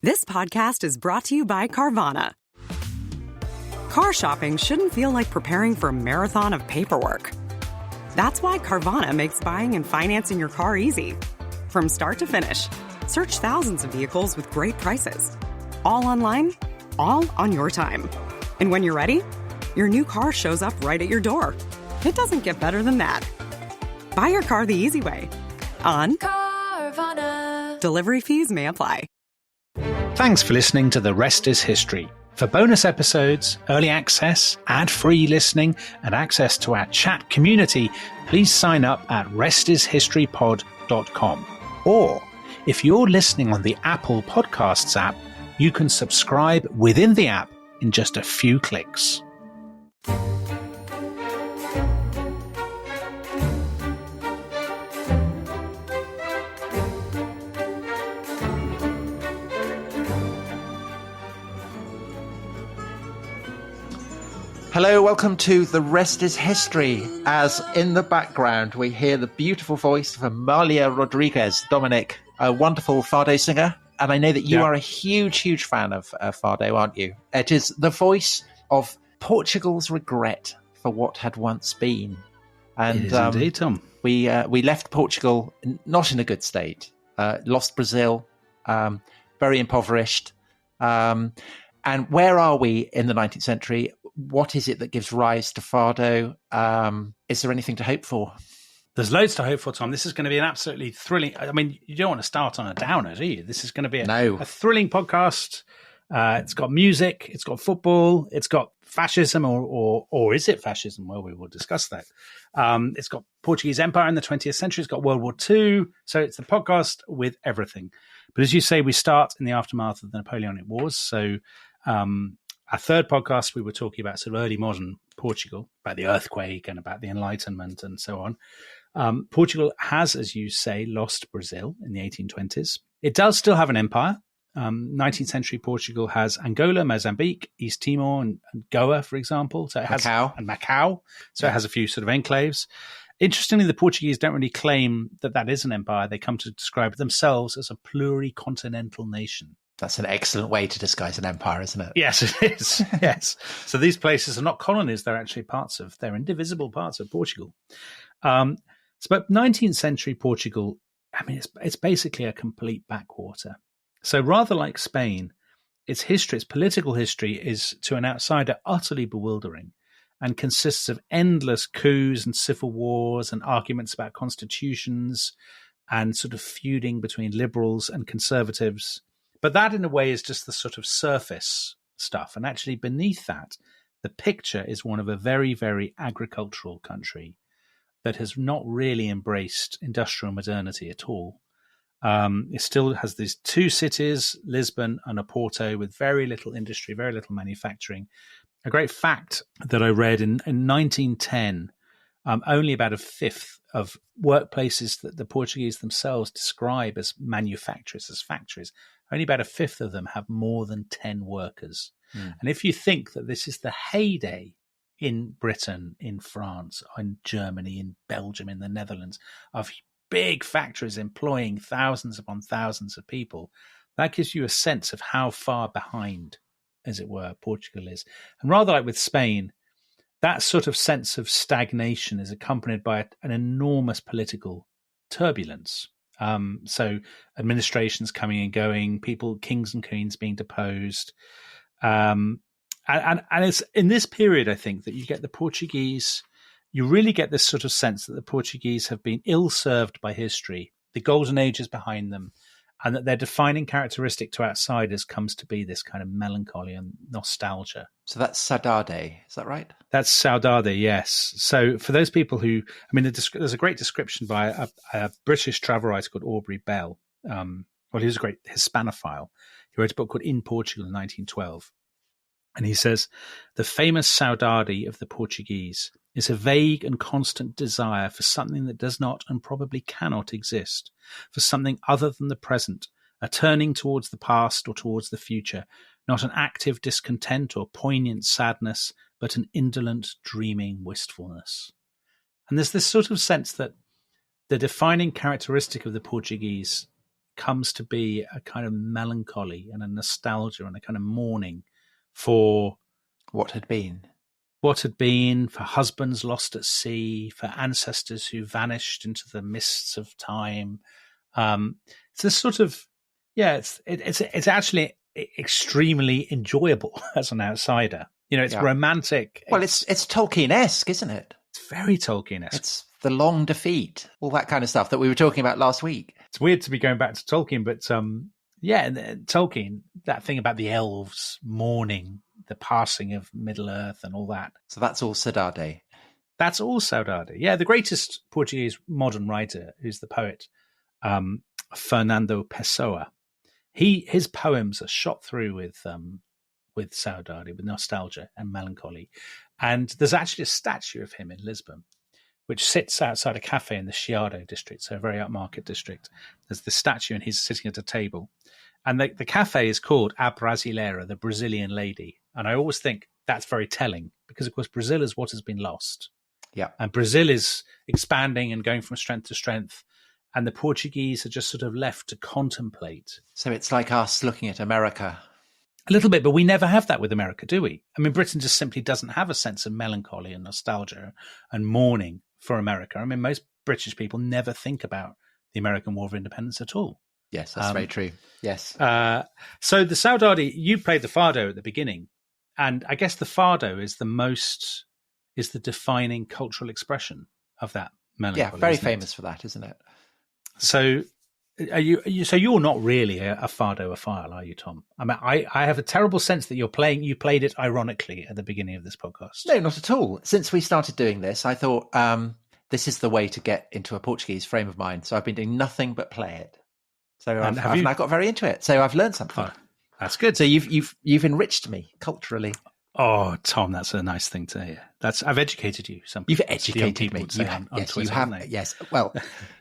This podcast is brought to you by Carvana. Car shopping shouldn't feel like preparing for a marathon of paperwork. That's why Carvana makes buying and financing your car easy. From start to finish, search thousands of vehicles with great prices. All online, all on your time. And when you're ready, your new car shows up right at your door. It doesn't get better than that. Buy your car the easy way. On Carvana. Delivery fees may apply. Thanks for listening to The Rest is History. For bonus episodes, early access, ad-free listening, and access to our chat community, please sign up at restishistorypod.com. Or, if you're listening on the Apple Podcasts app, you can subscribe within the app in just a few clicks. Hello, welcome to The Rest is History. As in the background, we hear the beautiful voice of Amalia Rodriguez, Dominic, a wonderful Fado singer. And I know that you are a huge fan of Fado, aren't you? It is the voice of Portugal's regret for what had once been. And it is indeed, Tom. We left Portugal not in a good state. Lost Brazil, very impoverished. And where are we in the 19th century? What is it that gives rise to Fado? Is there anything to hope for? There's loads to hope for, Tom. This is going to be an absolutely thrilling... I mean, you don't want to start on a downer, do you? This is going to be a thrilling podcast. It's got music, it's got football, it's got fascism, or is it fascism? Well, we will discuss that. It's got Portuguese Empire in the 20th century. It's got World War II. So it's the podcast with everything. But as you say, we start in the aftermath of the Napoleonic Wars. So... our third podcast, we were talking about sort of early modern Portugal, about the earthquake and about the Enlightenment and so on. Portugal has, as you say, lost Brazil in the 1820s. It does still have an empire. 19th century Portugal has Angola, Mozambique, East Timor, and Goa, for example. So it has Macau. So it has a few sort of enclaves. Interestingly, the Portuguese don't really claim that is an empire. They come to describe themselves as a pluricontinental nation. That's an excellent way to disguise an empire, isn't it? Yes, it is. Yes. So these places are not colonies. They're actually they're indivisible parts of Portugal. But 19th century Portugal, I mean, it's basically a complete backwater. So rather like Spain, its political history is to an outsider utterly bewildering and consists of endless coups and civil wars and arguments about constitutions and sort of feuding between liberals and conservatives. But that, in a way, is just the sort of surface stuff. And actually, beneath that, the picture is one of a very, very agricultural country that has not really embraced industrial modernity at all. It still has these two cities, Lisbon and Oporto, with very little industry, very little manufacturing. A great fact that I read in 1910, only about a fifth of workplaces that the Portuguese themselves describe as manufacturers, as factories, only about a fifth of them have more than 10 workers. And if you think that this is the heyday in Britain, in France, in Germany, in Belgium, in the Netherlands, of big factories employing thousands upon thousands of people, that gives you a sense of how far behind, as it were, Portugal is. And rather like with Spain, that sort of sense of stagnation is accompanied by an enormous political turbulence. So administrations coming and going, kings and queens being deposed. And it's in this period, I think, that you get the Portuguese, you really get this sort of sense that the Portuguese have been ill-served by history, the golden age is behind them, and that their defining characteristic to outsiders comes to be this kind of melancholy and nostalgia. So that's saudade, is that right? That's saudade, yes. So for those people who, I mean, there's a great description by a British travel writer called Aubrey Bell. He was a great Hispanophile. He wrote a book called In Portugal in 1912. And he says, the famous saudade of the Portuguese is a vague and constant desire for something that does not and probably cannot exist, for something other than the present, a turning towards the past or towards the future, not an active discontent or poignant sadness, but an indolent, dreaming wistfulness. And there's this sort of sense that the defining characteristic of the Portuguese comes to be a kind of melancholy and a nostalgia and a kind of mourning for what had been, for husbands lost at sea, for ancestors who vanished into the mists of time. It's this sort of, it's actually extremely enjoyable as an outsider. It's romantic. Well, it's Tolkien-esque, isn't it? It's very Tolkien-esque. It's the long defeat, all that kind of stuff that we were talking about last week. It's weird to be going back to Tolkien, but Tolkien, that thing about the elves mourning the passing of Middle-earth and all that. So that's all Saudade. That's all Saudade. Yeah, the greatest Portuguese modern writer, who's the poet, Fernando Pessoa. His poems are shot through with Saudade, with nostalgia and melancholy. And there's actually a statue of him in Lisbon, which sits outside a cafe in the Chiado district, so a very upmarket district. There's the statue and he's sitting at a table. And the cafe is called A Brasileira, the Brazilian lady. And I always think that's very telling because, of course, Brazil is what has been lost. Yeah. And Brazil is expanding and going from strength to strength. And the Portuguese are just sort of left to contemplate. So it's like us looking at America. A little bit, but we never have that with America, do we? I mean, Britain just simply doesn't have a sense of melancholy and nostalgia and mourning for America. I mean, most British people never think about the American War of Independence at all. Yes, that's very true. Yes. So the Saudade, you played the Fado at the beginning, and I guess the Fado is the defining cultural expression of that melancholy. Yeah, very famous for that, isn't it? So you're not really a Fado-ophile, are you, Tom? I mean, I have a terrible sense that you played it ironically at the beginning of this podcast. No, not at all. Since we started doing this, I thought this is the way to get into a Portuguese frame of mind. So I've been doing nothing but play it. So I've now got very into it. So I've learned something. Oh, that's good. So you've enriched me culturally. Oh, Tom, that's a nice thing to hear. I've educated you. You've educated me. Yes, you have. Yes. Well,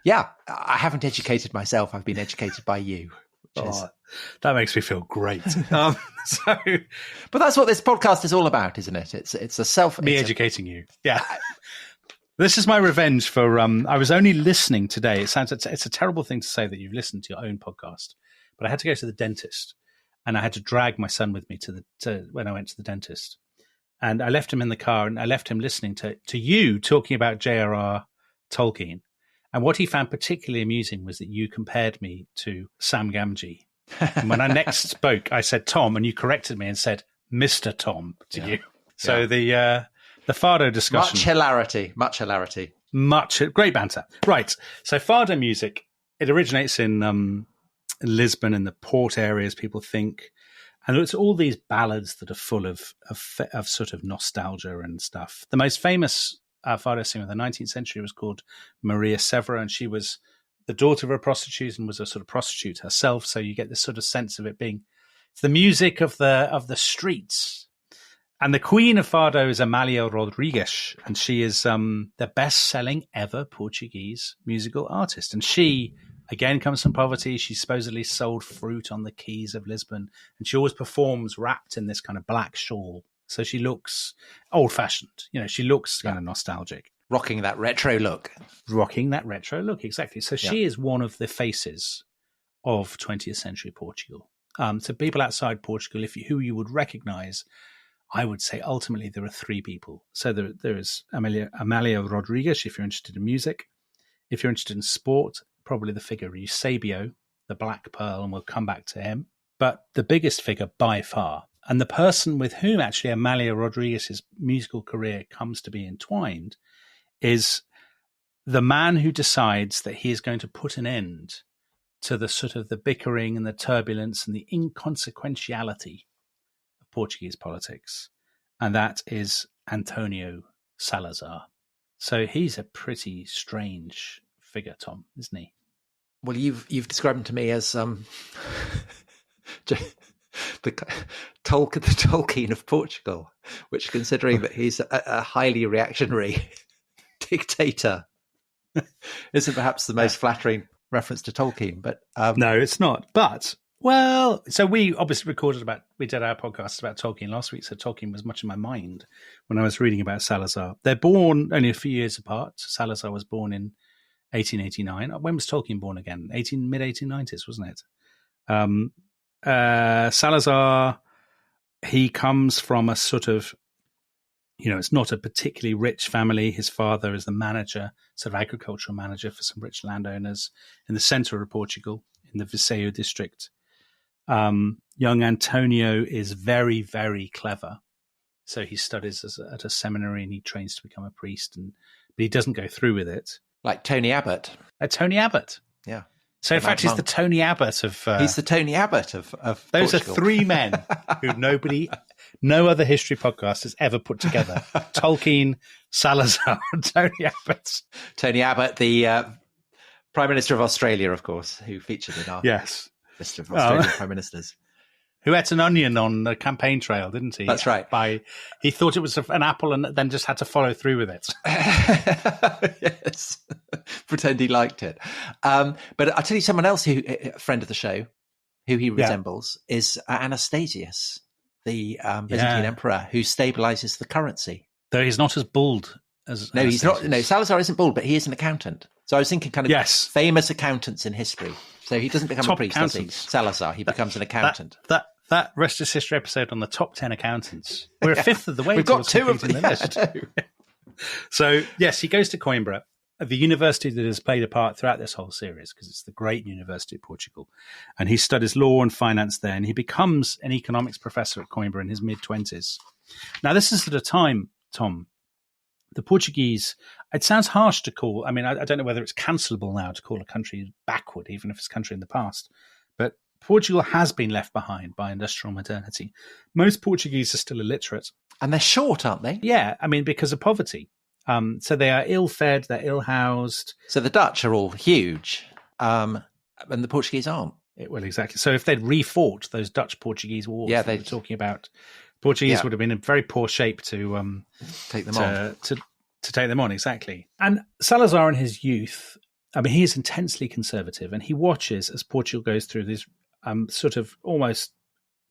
yeah. I haven't educated myself. I've been educated by you. That makes me feel great. But that's what this podcast is all about, isn't it? It's educating you. Yeah. This is my revenge for. I was only listening today. It's a terrible thing to say that you've listened to your own podcast, but I had to go to the dentist. And I had to drag my son with me to when I went to the dentist. And I left him in the car and I left him listening to you talking about J.R.R. Tolkien. And what he found particularly amusing was that you compared me to Sam Gamgee. And when I next spoke, I said Tom, and you corrected me and said Mr. Tom to you. So the Fado discussion. Much hilarity. Great banter. Right. So Fado music, it originates in Lisbon and the port areas, people think, and it's all these ballads that are full of sort of nostalgia and stuff. The most famous Fado singer of the 19th century was called Maria Severo, and she was the daughter of a prostitute and was a sort of prostitute herself. So you get this sort of sense of it being it's the music of the streets. And the queen of Fado is Amália Rodrigues, and she is the best-selling ever Portuguese musical artist, and she. Again, comes from poverty. She supposedly sold fruit on the quays of Lisbon, and she always performs wrapped in this kind of black shawl. So she looks old-fashioned. She looks kind of nostalgic. Rocking that retro look, exactly. So she is one of the faces of 20th century Portugal. So people outside Portugal, who you would recognize, I would say ultimately there are three people. So there is Amália Rodrigues, if you're interested in music. If you're interested in sport, probably the figure Eusebio, the Black Pearl, and we'll come back to him. But the biggest figure by far, and the person with whom actually Amália Rodrigues' musical career comes to be entwined, is the man who decides that he is going to put an end to the sort of the bickering and the turbulence and the inconsequentiality of Portuguese politics. And that is Antonio Salazar. So he's a pretty strange figure, Tom, isn't he? Well, you've described him to me as the Tolkien of Portugal, which, considering that he's a highly reactionary dictator, isn't perhaps the most flattering reference to Tolkien. But no, it's not. But so we obviously we did our podcast about Tolkien last week. So Tolkien was much in my mind when I was reading about Salazar. They're born only a few years apart. Salazar was born in 1889. When was Tolkien born again? Mid-1890s, wasn't it? Salazar, he comes from a sort of, it's not a particularly rich family. His father is the manager, sort of agricultural manager for some rich landowners in the centre of Portugal, in the Viseu district. Young Antonio is very, very clever. So he studies at a seminary and he trains to become a priest, but he doesn't go through with it. Like Tony Abbott. Tony Abbott. Yeah. So in fact, he's the Tony Abbott of... he's the Tony Abbott of those Portugal. Are three men who no other history podcast has ever put together. Tolkien, Salazar, and Tony Abbott. Tony Abbott, the Prime Minister of Australia, of course, who featured in our list of Australian Prime Ministers. Who ate an onion on the campaign trail, didn't he? That's right. He thought it was an apple and then just had to follow through with it. Yes. Pretend he liked it. But I'll tell you someone else a friend of the show, who he resembles, is Anastasius, the Byzantine emperor, who stabilizes the currency. Though he's not as bald as No, he's not. No, Salazar isn't bald, but he is an accountant. So I was thinking kind of famous accountants in history. So he doesn't become a priest, does he? Salazar, he becomes an accountant. That Rest is History episode on the top 10 accountants. We're a fifth of the way. We've got two of the list. So, yes, he goes to Coimbra, the university that has played a part throughout this whole series, because it's the great University of Portugal. And he studies law and finance there, and he becomes an economics professor at Coimbra in his mid-20s. Now, this is at a time, Tom, the Portuguese, it sounds harsh to call, I don't know whether it's cancelable now to call a country backward, even if it's a country in the past, but Portugal has been left behind by industrial modernity. Most Portuguese are still illiterate. And they're short, aren't they? Yeah, because of poverty. So they are ill-fed, they're ill-housed. So the Dutch are all huge, and the Portuguese aren't. Well, exactly. So if they'd re-fought those Dutch-Portuguese wars that we're talking about, Portuguese would have been in very poor shape to take them on. To take them on, exactly. And Salazar in his youth, he is intensely conservative, and he watches as Portugal goes through these sort of almost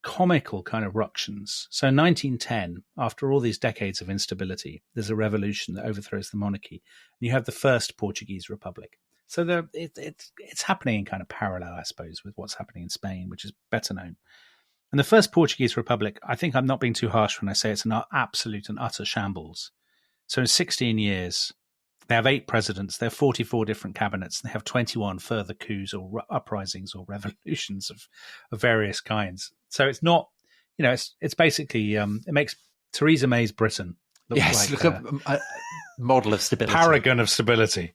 comical kind of ructions. So in 1910, after all these decades of instability, there's a revolution that overthrows the monarchy, and you have the first Portuguese republic. So it's happening in kind of parallel, I suppose, with what's happening in Spain, which is better known. And the first Portuguese republic, I think I'm not being too harsh when I say it's an absolute and utter shambles. So in 16 years, they have 8 presidents, they have 44 different cabinets, and they have 21 further coups or uprisings or revolutions of various kinds. So it's not, it's basically, it makes Theresa May's Britain look like a model of stability. Paragon of stability.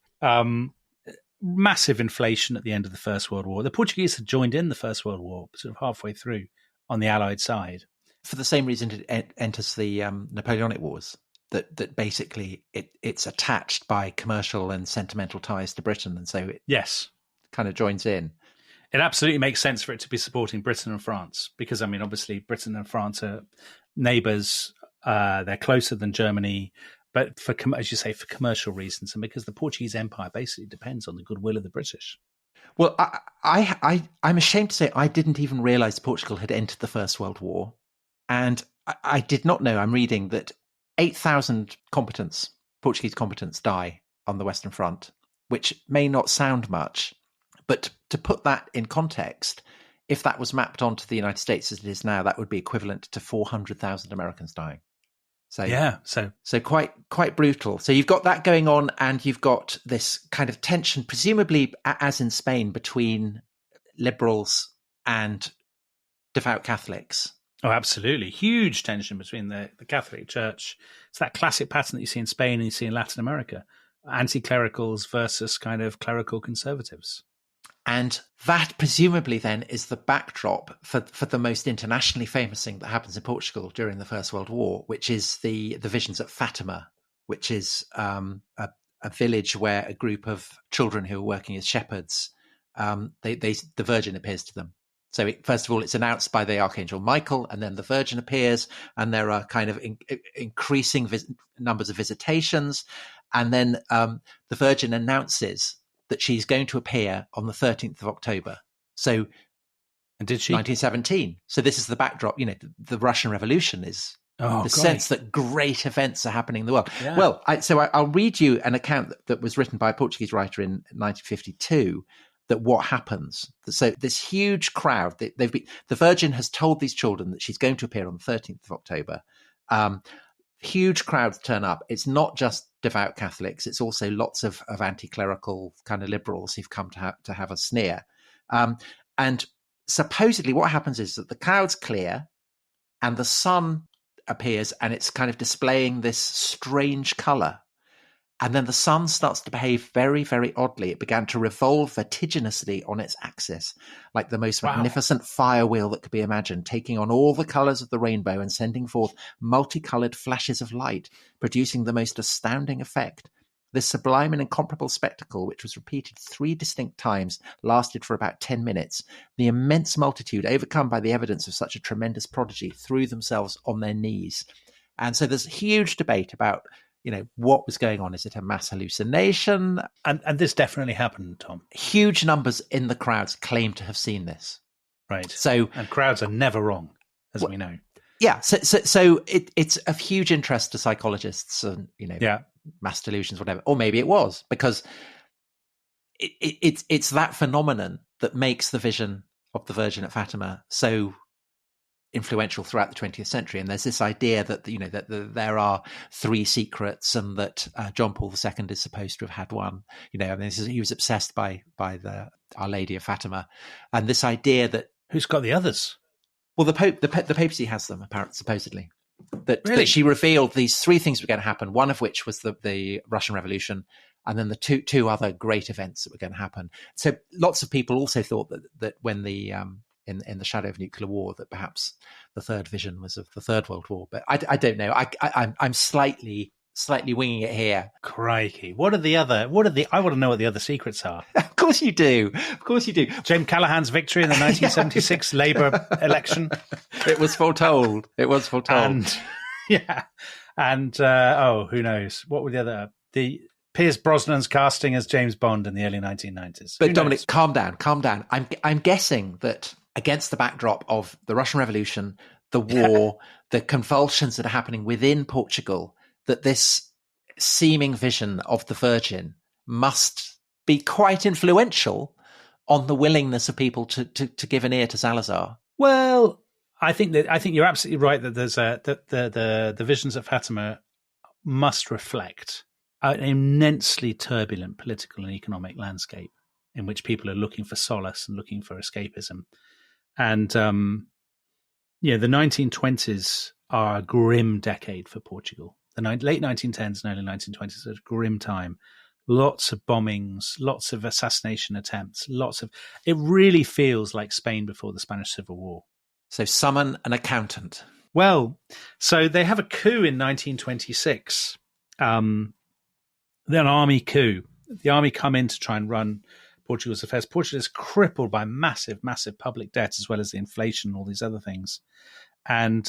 Massive inflation at the end of the First World War. The Portuguese had joined in the First World War sort of halfway through on the Allied side. For the same reason it enters the Napoleonic Wars. That basically it's attached by commercial and sentimental ties to Britain, and so it kind of joins in. It absolutely makes sense for it to be supporting Britain and France, because obviously Britain and France are neighbours. They're closer than Germany, but as you say, for commercial reasons, and because the Portuguese Empire basically depends on the goodwill of the British. Well, I'm ashamed to say I didn't even realise Portugal had entered the First World War, and I did not know. I'm reading that 8,000 Portuguese combatants die on the Western Front, which may not sound much, but to put that in context, if that was mapped onto the United States as it is now, that would be equivalent to 400,000 Americans dying. So quite brutal. So you've got that going on, and you've got this kind of tension, presumably as in Spain, between liberals and devout Catholics. Oh, absolutely. Huge tension between the Catholic Church. It's that classic pattern that you see in Spain and you see in Latin America. Anti-clericals versus kind of clerical conservatives. And that presumably then is the backdrop for the most internationally famous thing that happens in Portugal during the First World War, which is the visions at Fatima, which is a village where a group of children who are working as shepherds, the Virgin appears to them. So first of all, it's announced by the Archangel Michael, and then the Virgin appears, and there are kind of increasing numbers of visitations. And then the Virgin announces that she's going to appear on the 13th of October. So, and did she? 1917. So this is the backdrop. The Russian Revolution is The sense that great events are happening in the world. Yeah. Well, I'll read you an account that was written by a Portuguese writer in 1952. That what happens. So this huge crowd. The Virgin has told these children that she's going to appear on the 13th of October. Huge crowds turn up. It's not just devout Catholics. It's also lots of anti-clerical kind of liberals who've come to have a sneer. And supposedly, what happens is that the crowds clear, and the sun appears, and it's kind of displaying this strange color. And then the sun starts to behave very, very oddly. It began to revolve vertiginously on its axis, like the most magnificent fire wheel that could be imagined, taking on all the colors of the rainbow and sending forth multicolored flashes of light, producing the most astounding effect. This sublime and incomparable spectacle, which was repeated 3 distinct times, lasted for about 10 minutes. The immense multitude, overcome by the evidence of such a tremendous prodigy, threw themselves on their knees. And so there's a huge debate about, what was going on. Is it a mass hallucination? And this definitely happened, Tom. Huge numbers in the crowds claim to have seen this. Right. And crowds are never wrong, as we know. Yeah. So it's of huge interest to psychologists and, mass delusions, whatever. Or maybe it was, because it's that phenomenon that makes the vision of the Virgin at Fatima so influential throughout the 20th century. And there's this idea that that there are 3 secrets, and that John Paul II is supposed to have had one. He was obsessed by the Our Lady of Fatima, and this idea that who's got the others? Well, the papacy has them, apparently, supposedly. That she revealed these 3 things were going to happen. One of which was the Russian Revolution, and then the two other great events that were going to happen. So lots of people also thought that when the in the shadow of nuclear war, that perhaps the third vision was of the Third World War. But I don't know. I'm slightly winging it here. Crikey! I want to know what the other secrets are. Of course you do. James Callaghan's victory in the 1976 Labour election. It was foretold. And who knows? What were the Pierce Brosnan's casting as James Bond in the early 1990s. But Dominic, calm down. I'm guessing that against the backdrop of the Russian Revolution, the war, the convulsions that are happening within Portugal, that this seeming vision of the Virgin must be quite influential on the willingness of people to give an ear to Salazar. Well, I think you're absolutely right that there's the visions of Fatima must reflect an immensely turbulent political and economic landscape in which people are looking for solace and looking for escapism. And, the 1920s are a grim decade for Portugal. The late 1910s and early 1920s are a grim time. Lots of bombings, lots of assassination attempts, it really feels like Spain before the Spanish Civil War. So summon an accountant. Well, so they have a coup in 1926. An army coup. The army come in to try and run Portugal's affairs. Portugal is crippled by massive, massive public debt, as well as the inflation and all these other things. And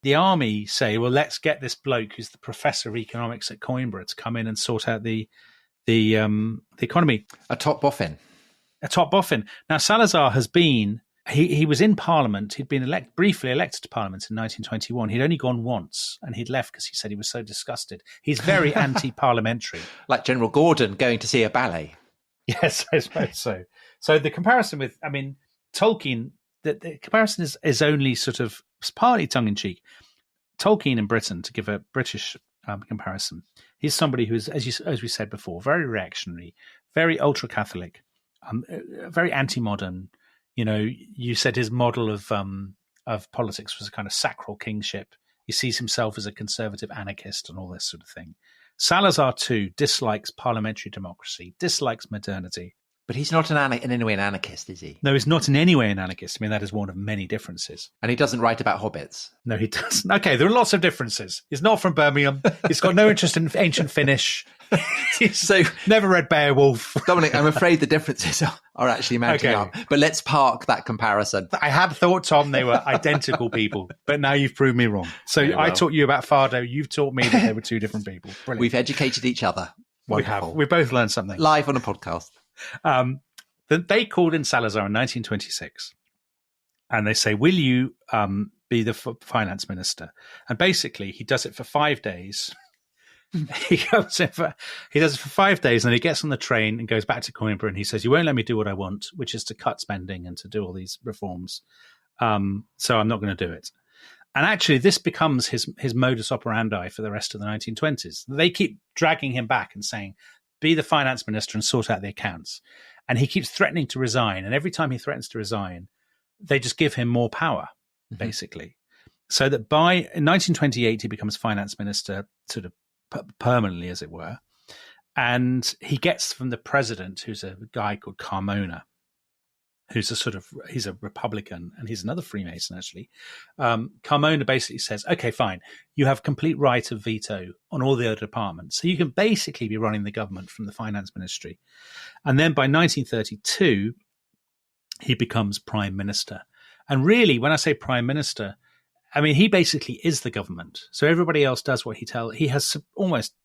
the army say, well, let's get this bloke who's the professor of economics at Coimbra to come in and sort out the economy. A top boffin. Now, Salazar has been... He was in Parliament. He'd been briefly elected to Parliament in 1921. He'd only gone once, and he'd left because he said he was so disgusted. He's very anti-parliamentary. Like General Gordon going to see a ballet. Yes, I suppose so. So the comparison with, Tolkien, the comparison is only sort of partly tongue-in-cheek. Tolkien in Britain, to give a British comparison, he's somebody who is, as we said before, very reactionary, very ultra-Catholic, very anti-modern. You said his model of politics was a kind of sacral kingship. He sees himself as a conservative anarchist and all this sort of thing. Salazar, too, dislikes parliamentary democracy, dislikes modernity. But he's not in any way an anarchist, is he? No, he's not in any way an anarchist. That is one of many differences. And he doesn't write about hobbits? No, he doesn't. Okay, there are lots of differences. He's not from Birmingham. He's got no interest in ancient Finnish. He's never read Beowulf. Dominic, I'm afraid the differences are actually mounting up. But let's park that comparison. I had thought, Tom, they were identical people, but now you've proved me wrong. So I taught you about Fado. You've taught me that they were 2 different people. Brilliant. We've educated each other. Wonderful. We have. We both learned something. Live on a podcast. They called in Salazar in 1926, and they say, will you be the finance minister. And basically, he does it for 5 days. He does it for 5 days, and then he gets on the train and goes back to Coimbra, and he says, "You won't let me do what I want, which is to cut spending and to do all these reforms. So I'm not going to do it." And actually, this becomes his modus operandi for the rest of the 1920s. They keep dragging him back and saying, "Be the finance minister and sort out the accounts." And he keeps threatening to resign. And every time he threatens to resign, they just give him more power, basically. So that in 1928, he becomes finance minister sort of permanently, as it were. And he gets from the president, who's a guy called Carmona, who's he's a Republican, and he's another Freemason, actually. Carmona basically says, "Okay, fine. You have complete right of veto on all the other departments. So you can basically be running the government from the finance ministry." And then by 1932, he becomes prime minister. And really, when I say prime minister, I mean, he basically is the government. So everybody else does what he tells. He has almost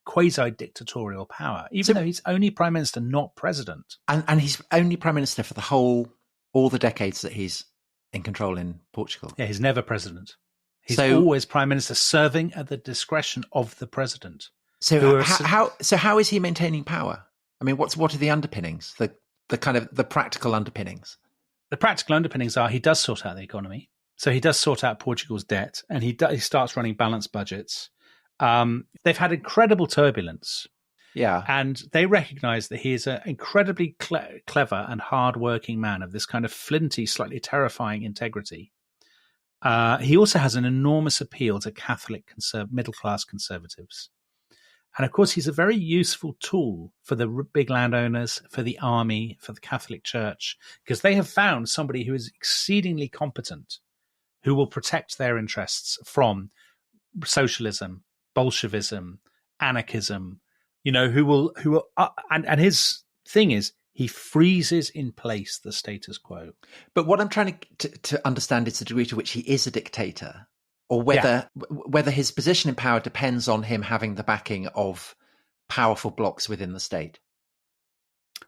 quasi-dictatorial power, even though he's only prime minister, not president. And he's only prime minister for all the decades that he's in control in Portugal. Yeah, he's never president. He's always prime minister, serving at the discretion of the president. So how is he maintaining power? I mean, what are the underpinnings? The kind of the practical underpinnings. The practical underpinnings are he does sort out the economy. So he does sort out Portugal's debt, and he starts running balanced budgets. They've had incredible turbulence. Yeah. And they recognize that he is an incredibly clever and hard-working man of this kind of flinty, slightly terrifying integrity. He also has an enormous appeal to Catholic middle-class conservatives. And of course, he's a very useful tool for the big landowners, for the army, for the Catholic Church, because they have found somebody who is exceedingly competent, who will protect their interests from socialism, Bolshevism, anarchism, and his thing is he freezes in place the status quo. But what I'm trying to understand is the degree to which he is a dictator, or whether his position in power depends on him having the backing of powerful blocs within the state.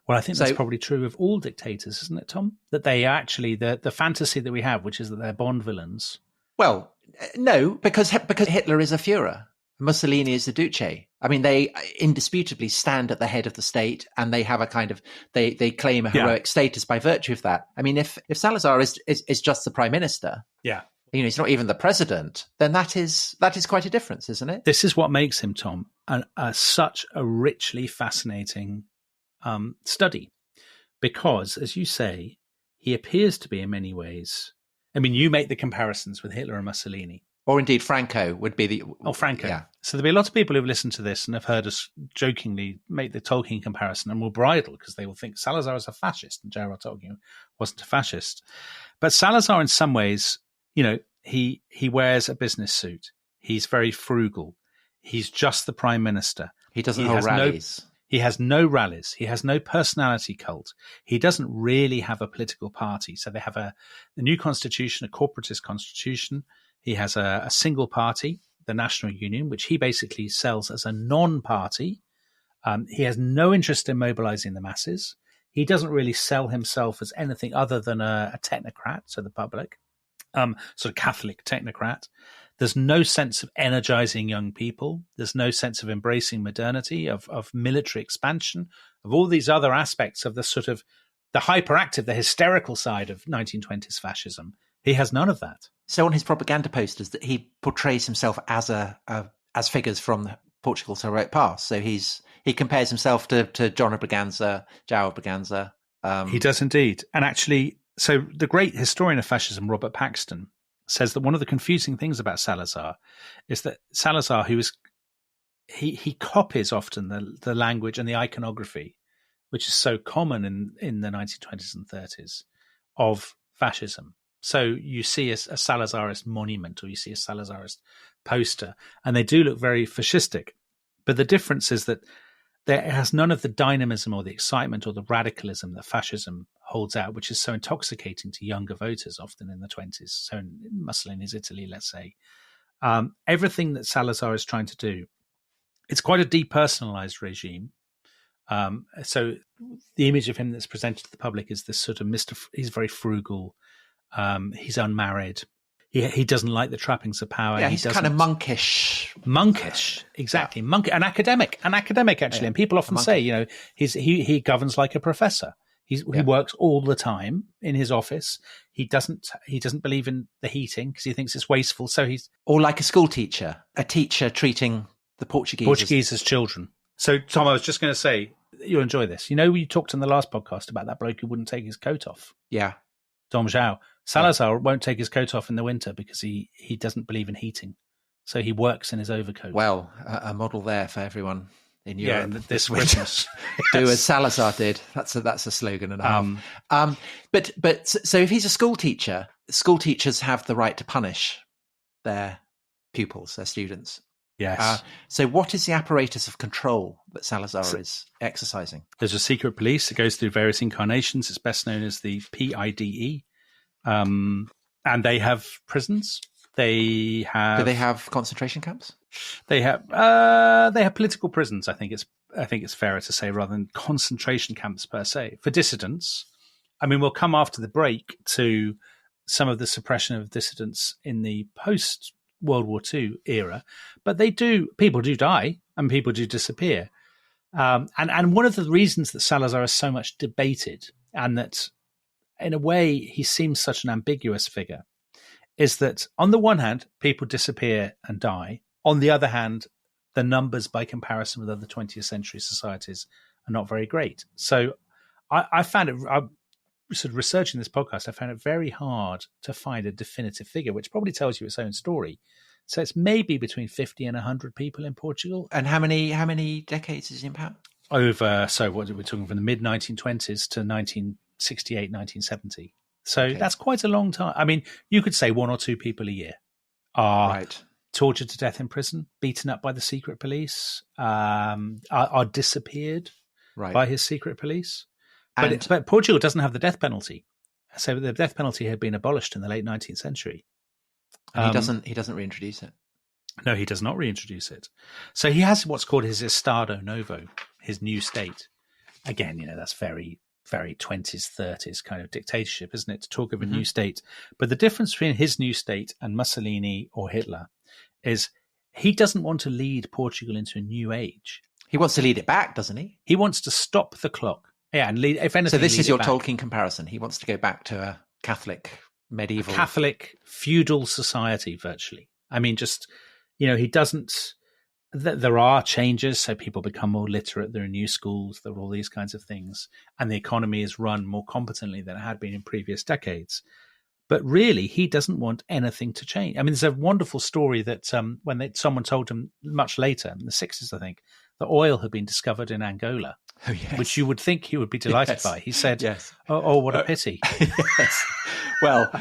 Well, I think that's probably true of all dictators, isn't it, Tom? That they actually, the fantasy that we have, which is that they're Bond villains. Well, no, because Hitler is a Führer. Mussolini is a Duce. I mean, they indisputably stand at the head of the state, and they have a kind of they claim a heroic status by virtue of that. I mean, if Salazar is just the prime minister, he's not even the president, then that is quite a difference, isn't it? This is what makes him, Tom, such a richly fascinating study, because, as you say, he appears to be in many ways. I mean, you make the comparisons with Hitler and Mussolini. Or indeed, Franco would be the... Oh, Franco. Yeah. So there'll be a lot of people who've listened to this and have heard us jokingly make the Tolkien comparison and will bridle because they will think Salazar is a fascist and J.R.R. Tolkien wasn't a fascist. But Salazar, in some ways, he wears a business suit. He's very frugal. He's just the prime minister. He doesn't hold rallies. He has no rallies. He has no personality cult. He doesn't really have a political party. So they have a new constitution, a corporatist constitution. He has a single party, the National Union, which he basically sells as a non-party. He has no interest in mobilizing the masses. He doesn't really sell himself as anything other than a technocrat, so the public, sort of Catholic technocrat. There's no sense of energizing young people. There's no sense of embracing modernity, of military expansion, of all these other aspects of the sort of the hyperactive, the hysterical side of 1920s fascism. He has none of that. So on his propaganda posters, that he portrays himself as as figures from Portugal's heroic past. So he compares himself to John of Braganza, João of Braganza. He does indeed. And actually, so the great historian of fascism, Robert Paxton, says that one of the confusing things about Salazar is that Salazar, he copies often the language and the iconography, which is so common in the 1920s and 30s, of fascism. So you see a Salazarist monument or you see a Salazarist poster, and they do look very fascistic. But the difference is that it has none of the dynamism or the excitement or the radicalism that fascism holds out, which is so intoxicating to younger voters often in the 20s. So in Mussolini's Italy, let's say. Everything that Salazar is trying to do, it's quite a depersonalized regime. So the image of him that's presented to the public is this sort of he's very frugal. He's unmarried. He doesn't like the trappings of power. Yeah, he's kind of monkish. Monkish, exactly. Yeah. An academic actually. Yeah. And people often say, he governs like a professor. He works all the time in his office. He doesn't believe in the heating because he thinks it's wasteful. So he's like a school teacher, a teacher treating the Portuguese as children. So Tom, I was just going to say, you'll enjoy this. You talked in the last podcast about that bloke who wouldn't take his coat off. Yeah. Dom Zhao. Salazar won't take his coat off in the winter because he doesn't believe in heating. So he works in his overcoat. Well, a model there for everyone in Europe this winter. Do as Salazar did. That's a slogan and a half. But so if he's a school teacher, school teachers have the right to punish their pupils, their students. Yes. So what is the apparatus of control that Salazar is exercising? There's a secret police that goes through various incarnations. It's best known as the PIDE. And they have prisons. Do they have concentration camps? They have political prisons. I think it's fairer to say, rather than concentration camps per se for dissidents. I mean, we'll come after the break to some of the suppression of dissidents in the post World War II era, but people do die and people do disappear. And one of the reasons that Salazar is so much debated, and that in a way he seems such an ambiguous figure, is that on the one hand, people disappear and die. On the other hand, the numbers by comparison with other 20th century societies are not very great. So I found it, sort of researching this podcast, I found it very hard to find a definitive figure, which probably tells you its own story. So it's maybe between 50 and 100 people in Portugal. And how many decades is he in power? So what are we talking, from the mid-1920s to 1968, 1970. So that's quite a long time. I mean, you could say 1 or 2 people a year are tortured to death in prison, beaten up by the secret police, are disappeared by his secret police. But Portugal doesn't have the death penalty. So the death penalty had been abolished in the late 19th century. And he doesn't reintroduce it. No, he does not reintroduce it. So he has what's called his Estado Novo, his new state. Again, that's very, very 20s, 30s kind of dictatorship, isn't it, to talk of a new state? But the difference between his new state and Mussolini or Hitler is he doesn't want to lead Portugal into a new age. He wants to lead it back, doesn't he? He wants to stop the clock. Yeah, and lead, if anything. So this is your Tolkien comparison. He wants to go back to a Catholic medieval, Catholic feudal society, virtually. I mean, just, he doesn't. There are changes, so people become more literate. There are new schools. There are all these kinds of things, and the economy is run more competently than it had been in previous decades. But really, he doesn't want anything to change. I mean, there's a wonderful story that someone told him much later, in the 60s, I think, that oil had been discovered in Angola. Oh, yes. Which you would think he would be delighted by. He said, yes. Oh, what a pity. Yes. Well,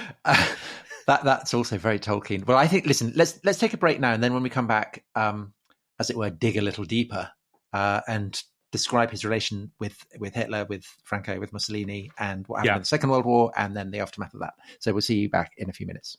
that's also very Tolkien. Well, I think, listen, let's take a break now. And then when we come back, as it were, dig a little deeper and describe his relation with Hitler, with Franco, with Mussolini, and what happened in the Second World War, and then the aftermath of that. So we'll see you back in a few minutes.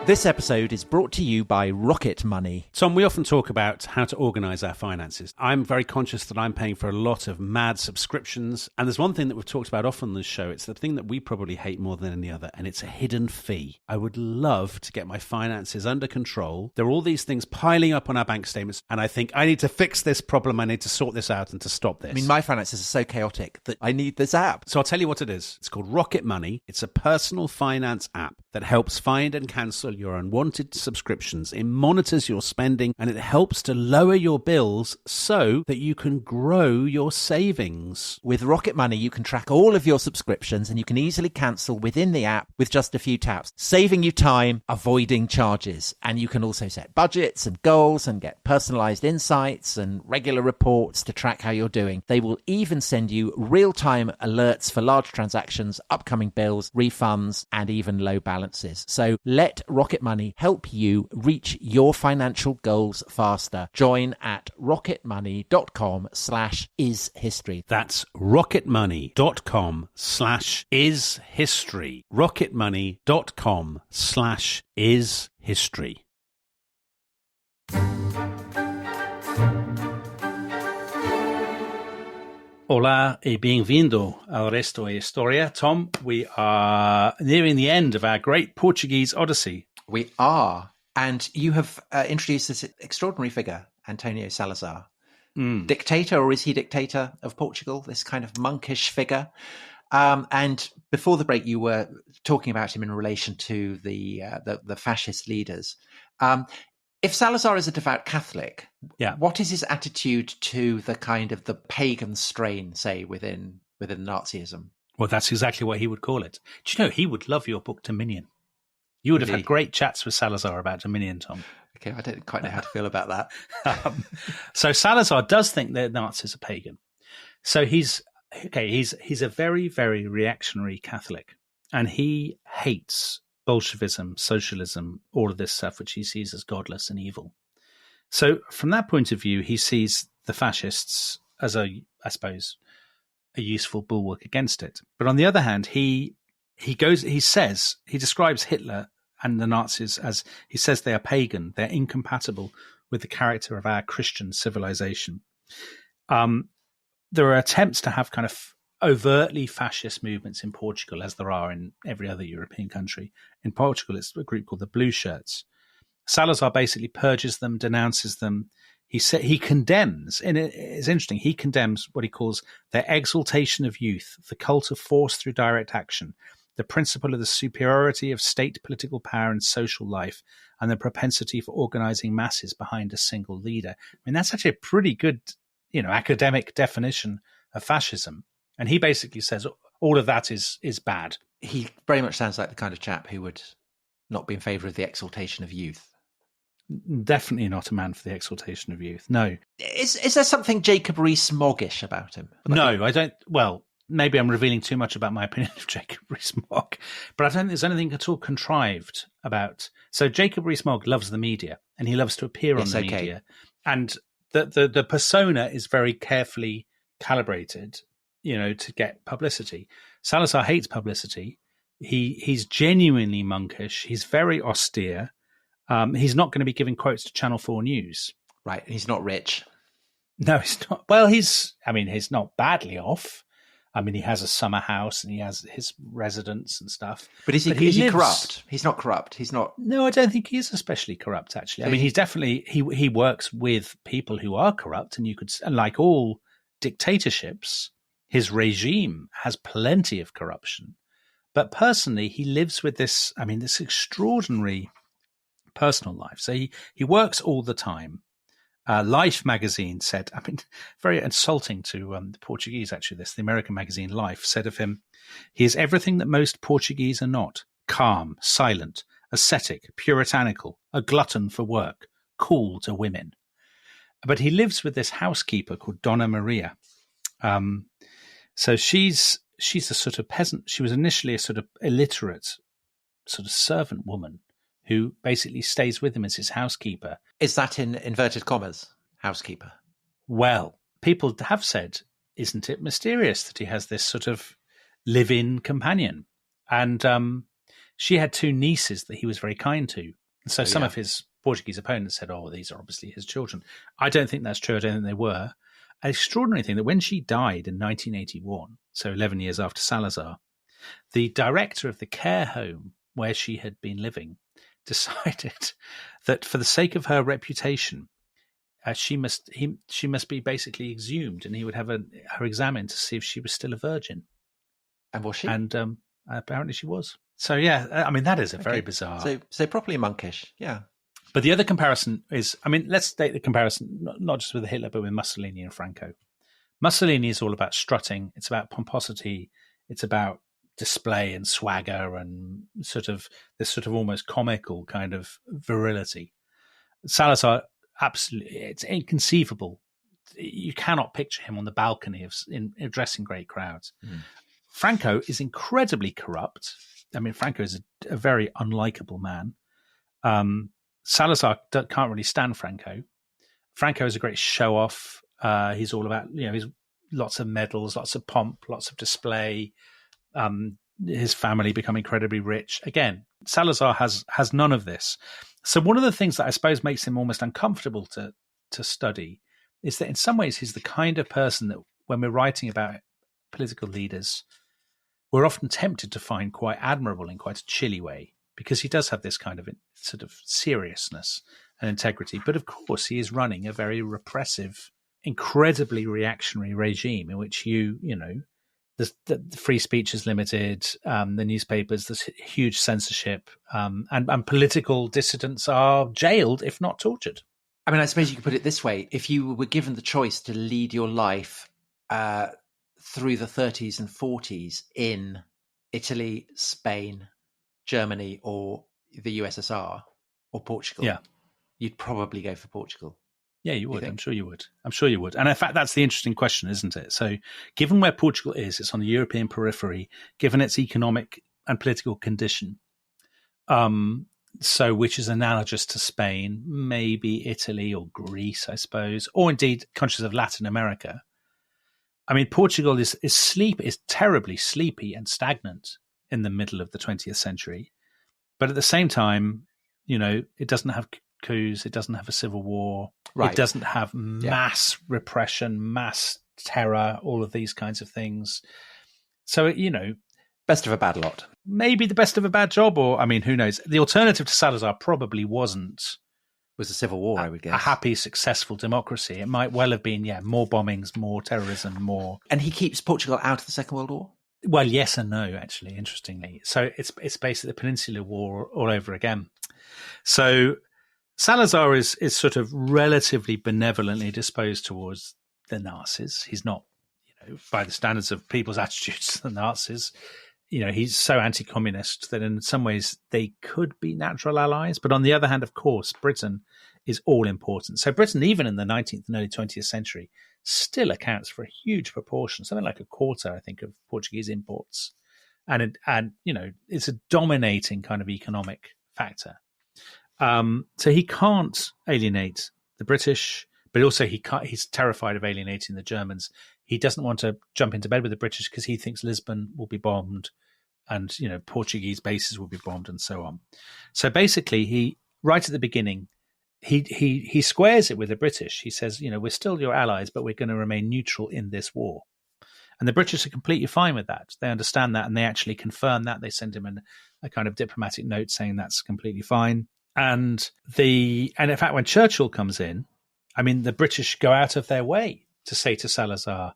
This episode is brought to you by Rocket Money. Tom, we often talk about how to organise our finances. I'm very conscious that I'm paying for a lot of mad subscriptions. And there's one thing that we've talked about often on this show. It's the thing that we probably hate more than any other, and it's a hidden fee. I would love to get my finances under control. There are all these things piling up on our bank statements, and I think I need to fix this problem. I need to sort this out and to stop this. I mean, my finances are so chaotic that I need this app. So I'll tell you what it is. It's called Rocket Money. It's a personal finance app that helps find and cancel your unwanted subscriptions. It monitors your spending and it helps to lower your bills so that you can grow your savings. With Rocket Money, you can track all of your subscriptions and you can easily cancel within the app with just a few taps, saving you time, avoiding charges. And you can also set budgets and goals and get personalized insights and regular reports to track how you're doing. They will even send you real-time alerts for large transactions, upcoming bills, refunds, and even low balances. So let Rocket Money help you reach your financial goals faster. Join at rocketmoney.com/ishistory. That's rocketmoney.com/ishistory. rocketmoney.com/ishistory. Hola y bienvenido al resto de historia. Tom, we are nearing the end of our great Portuguese odyssey. We are. And you have introduced this extraordinary figure, Antonio Salazar. Dictator, or is he dictator of Portugal? This kind of monkish figure. And before the break, you were talking about him in relation to the fascist leaders. If Salazar is a devout Catholic, what is his attitude to the kind of the pagan strain, say, within Nazism? Well, that's exactly what he would call it. Do you know, he would love your book, Dominion. You would have had great chats with Salazar about Dominion, Tom. Okay, I don't quite know how to feel about that. So Salazar does think that Nazis are pagan. So he's a very, very reactionary Catholic, and he hates Bolshevism, socialism, all of this stuff, which he sees as godless and evil. So from that point of view, he sees the fascists as a useful bulwark against it. But on the other hand, he describes Hitler and the Nazis as, he says they are pagan, they're incompatible with the character of our Christian civilization. There are attempts to have kind of overtly fascist movements in Portugal, as there are in every other European country. In Portugal, it's a group called the Blue Shirts. Salazar basically purges them, denounces them. He condemns, and it's interesting, he condemns what he calls their exaltation of youth, the cult of force through direct action, the principle of the superiority of state political power and social life, and the propensity for organizing masses behind a single leader. I mean, that's actually a pretty good, academic definition of fascism. And he basically says all of that is bad. He very much sounds like the kind of chap who would not be in favour of the exaltation of youth. Definitely not a man for the exaltation of youth. No. Is there something Jacob Rees-Moggish about him? No, I don't. Well, maybe I'm revealing too much about my opinion of Jacob Rees-Mogg, but I don't think there's anything at all contrived about. So Jacob Rees-Mogg loves the media, and he loves to appear on the media, and the persona is very carefully calibrated, to get publicity. Salazar hates publicity. He's genuinely monkish. He's very austere. He's not going to be giving quotes to Channel 4 News. Right. He's not rich. No, he's not. Well, he's not badly off. I mean, he has a summer house and he has his residence and stuff. But is he corrupt? He's not corrupt. He's not. No, I don't think he is especially corrupt, actually. I mean, he's definitely, he works with people who are corrupt, and like all dictatorships, his regime has plenty of corruption. But personally, he lives with this extraordinary personal life. So he works all the time. Life magazine said, very insulting to the Portuguese, actually, the American magazine Life said of him, he is everything that most Portuguese are not: calm, silent, ascetic, puritanical, a glutton for work, cool to women. But he lives with this housekeeper called Donna Maria. So she's a sort of peasant. She was initially a sort of illiterate sort of servant woman who basically stays with him as his housekeeper. Is that in inverted commas, housekeeper? Well, people have said, isn't it mysterious that he has this sort of live-in companion? And she had two nieces that he was very kind to. So some of his Portuguese opponents said, these are obviously his children. I don't think that's true. I don't think they were. An extraordinary thing that when she died in 1981, so 11 years after Salazar, the director of the care home where she had been living decided that for the sake of her reputation, she must be basically exhumed, and he would have her examined to see if she was still a virgin. And was she? And apparently she was. So that is a very bizarre. So properly monkish, yeah. But the other comparison is, let's take the comparison not just with Hitler, but with Mussolini and Franco. Mussolini is all about strutting. It's about pomposity. It's about display and swagger and sort of almost comical kind of virility. Salazar, absolutely, it's inconceivable. You cannot picture him on the balcony addressing great crowds. Franco is incredibly corrupt. Franco is a very unlikable man. Salazar can't really stand Franco. Franco is a great show-off. He's all about, he's lots of medals, lots of pomp, lots of display. His family become incredibly rich. Again, Salazar has none of this. So one of the things that I suppose makes him almost uncomfortable to study is that in some ways he's the kind of person that when we're writing about political leaders, we're often tempted to find quite admirable in quite a chilly way, because he does have this kind of sort of seriousness and integrity. But of course, he is running a very repressive, incredibly reactionary regime in which the free speech is limited, the newspapers, there's huge censorship, and political dissidents are jailed, if not tortured. I mean, I suppose you could put it this way. If you were given the choice to lead your life through the 30s and 40s in Italy, Spain, Germany, or the USSR, or Portugal, you'd probably go for Portugal. Yeah, you would. I'm sure you would. And in fact, that's the interesting question, isn't it? So given where Portugal is, it's on the European periphery, given its economic and political condition, which is analogous to Spain, maybe Italy or Greece, I suppose, or indeed countries of Latin America. I mean, Portugal is terribly sleepy and stagnant in the middle of the 20th century. But at the same time, it doesn't have coups, it doesn't have a civil war, It doesn't have mass repression, mass terror, all of these kinds of things. So, best of a bad lot. Maybe the best of a bad job, or, I mean, who knows? The alternative to Salazar probably was a civil war, I would guess. A happy, successful democracy. It might well have been, more bombings, more terrorism, more. And he keeps Portugal out of the Second World War? Well, yes and no, actually, interestingly. So it's basically the Peninsular War all over again. So Salazar is sort of relatively benevolently disposed towards the Nazis. He's not, by the standards of people's attitudes to the Nazis, he's so anti-communist that in some ways they could be natural allies. But on the other hand, of course, Britain is all important. So Britain, even in the 19th and early 20th century, still accounts for a huge proportion, something like a quarter, I think, of Portuguese imports. And it's a dominating kind of economic factor. So he can't alienate the British, but also he's terrified of alienating the Germans. He doesn't want to jump into bed with the British because he thinks Lisbon will be bombed and, Portuguese bases will be bombed and so on. So basically, he, right at the beginning, he squares it with the British. He says, we're still your allies, but we're going to remain neutral in this war. And the British are completely fine with that. They understand that, and they actually confirm that. They send him a kind of diplomatic note saying that's completely fine. And in fact, when Churchill comes in, I mean, the British go out of their way to say to Salazar,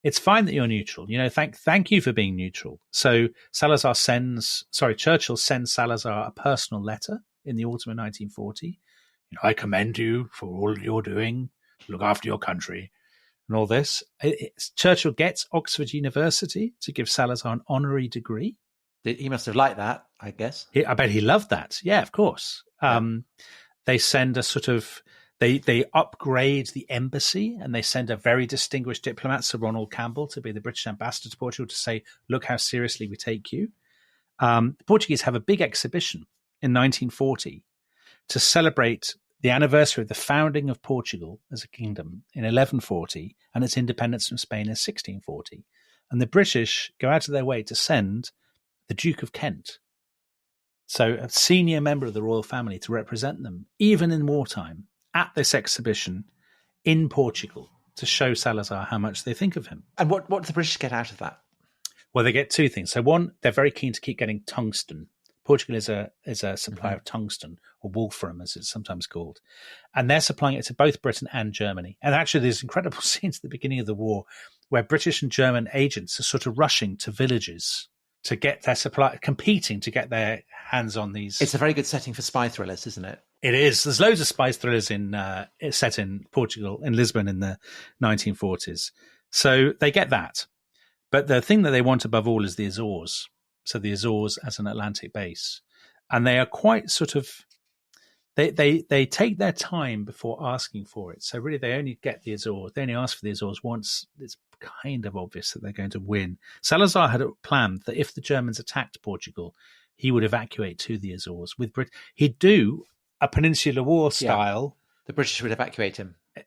it's fine that you're neutral. Thank you for being neutral. So Churchill sends Salazar a personal letter in the autumn of 1940. I commend you for all you're doing. Look after your country and all this. Churchill gets Oxford University to give Salazar an honorary degree. He must have liked that, I guess. I bet he loved that. Yeah, of course. They send a sort of... They upgrade the embassy, and they send a very distinguished diplomat, Sir Ronald Campbell, to be the British ambassador to Portugal to say, look how seriously we take you. The Portuguese have a big exhibition in 1940 to celebrate the anniversary of the founding of Portugal as a kingdom in 1140 and its independence from Spain in 1640. And the British go out of their way to send the Duke of Kent, so a senior member of the royal family, to represent them, even in wartime, at this exhibition in Portugal to show Salazar how much they think of him. And what do the British get out of that? Well, they get two things. So one, they're very keen to keep getting tungsten. Portugal is a supplier of tungsten, or wolfram as it's sometimes called. And they're supplying it to both Britain and Germany. And actually there's incredible scenes at the beginning of the war where British and German agents are sort of rushing to villages to get their supply, competing to get their hands on these. It's a very good setting for spy thrillers, isn't it? It is. There's loads of spy thrillers set in Portugal, in Lisbon in the 1940s. So they get that. But the thing that they want above all is the Azores. So the Azores as an Atlantic base. And they are quite sort of, they take their time before asking for it. So really they only get the Azores. They only ask for the Azores once it's kind of obvious that they're going to win. Salazar had planned that if the Germans attacked Portugal, he would evacuate to the Azores with Britain. He'd do a Peninsular War style. Yeah. The British would evacuate him. But